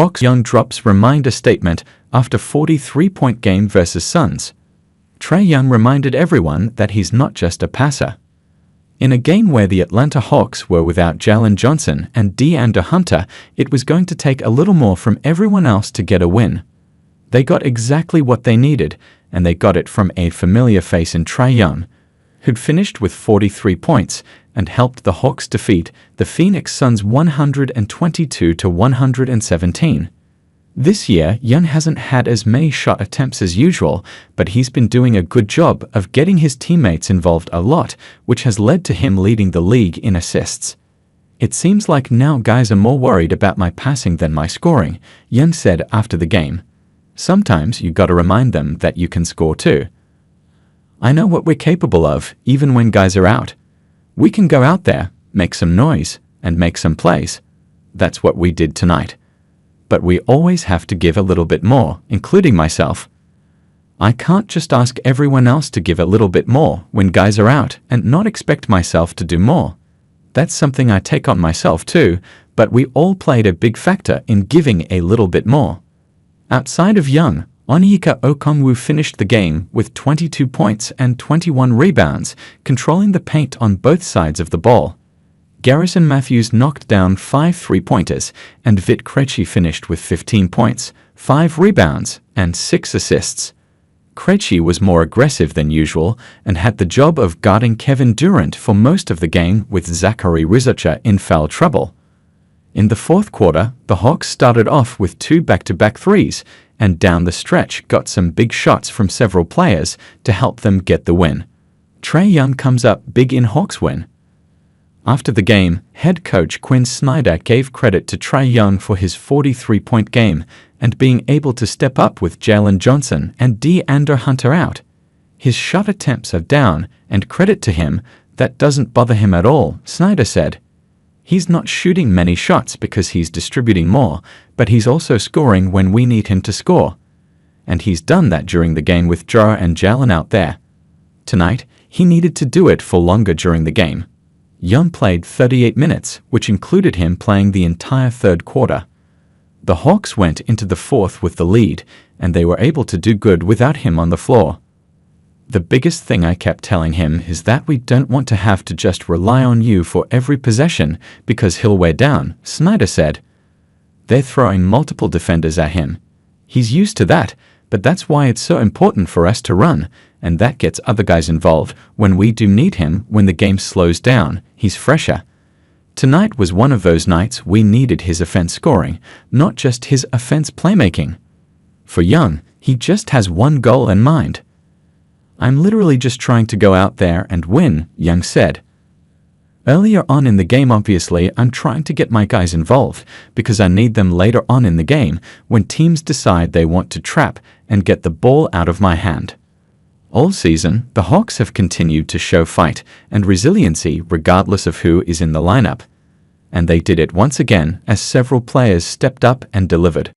Hawks Young drops reminder statement after 43-point game versus Suns. Trae Young reminded everyone that he's not just a passer. In a game where the Atlanta Hawks were without Jalen Johnson and DeAndre Hunter, it was going to take a little more from everyone else to get a win. They got exactly what they needed, and they got it from a familiar face in Trae Young, who'd finished with 43 points and helped the Hawks defeat the Phoenix Suns 122-117. This year, Young hasn't had as many shot attempts as usual, but he's been doing a good job of getting his teammates involved a lot, which has led to him leading the league in assists. "It seems like now guys are more worried about my passing than my scoring," Young said after the game. "Sometimes you gotta remind them that you can score too. I know what we're capable of, even when guys are out. We can go out there, make some noise, and make some plays. That's what we did tonight. But we always have to give a little bit more, including myself. I can't just ask everyone else to give a little bit more when guys are out and not expect myself to do more. That's something I take on myself too, but we all played a big factor in giving a little bit more." Outside of Young, Onyeka Okongwu finished the game with 22 points and 21 rebounds, controlling the paint on both sides of the ball. Garrison Matthews knocked down 5 three-pointers, and Vit Krejci finished with 15 points, 5 rebounds, and 6 assists. Krejci was more aggressive than usual and had the job of guarding Kevin Durant for most of the game with Zachary Rizacher in foul trouble. In the fourth quarter, the Hawks started off with 2 back-to-back threes, and down the stretch got some big shots from several players to help them get the win. Trae Young comes up big in Hawks' win. After the game, head coach Quinn Snyder gave credit to Trae Young for his 43-point game and being able to step up with Jalen Johnson and DeAndre Hunter out. "His shot attempts are down, and credit to him, that doesn't bother him at all," Snyder said. "He's not shooting many shots because he's distributing more, but he's also scoring when we need him to score. And he's done that during the game with Ja and Jalen out there. Tonight, he needed to do it for longer during the game." Young played 38 minutes, which included him playing the entire third quarter. The Hawks went into the fourth with the lead, and they were able to do good without him on the floor. "The biggest thing I kept telling him is that we don't want to have to just rely on you for every possession because he'll wear down," Snyder said. "They're throwing multiple defenders at him. He's used to that, but that's why it's so important for us to run, and that gets other guys involved when we do need him. When the game slows down, he's fresher. Tonight was one of those nights we needed his offense scoring, not just his offense playmaking. For Young, he just has one goal in mind. I'm literally just trying to go out there and win," Young said. "Earlier on in the game, obviously, I'm trying to get my guys involved because I need them later on in the game when teams decide they want to trap and get the ball out of my hand." All season, the Hawks have continued to show fight and resiliency regardless of who is in the lineup. And they did it once again as several players stepped up and delivered.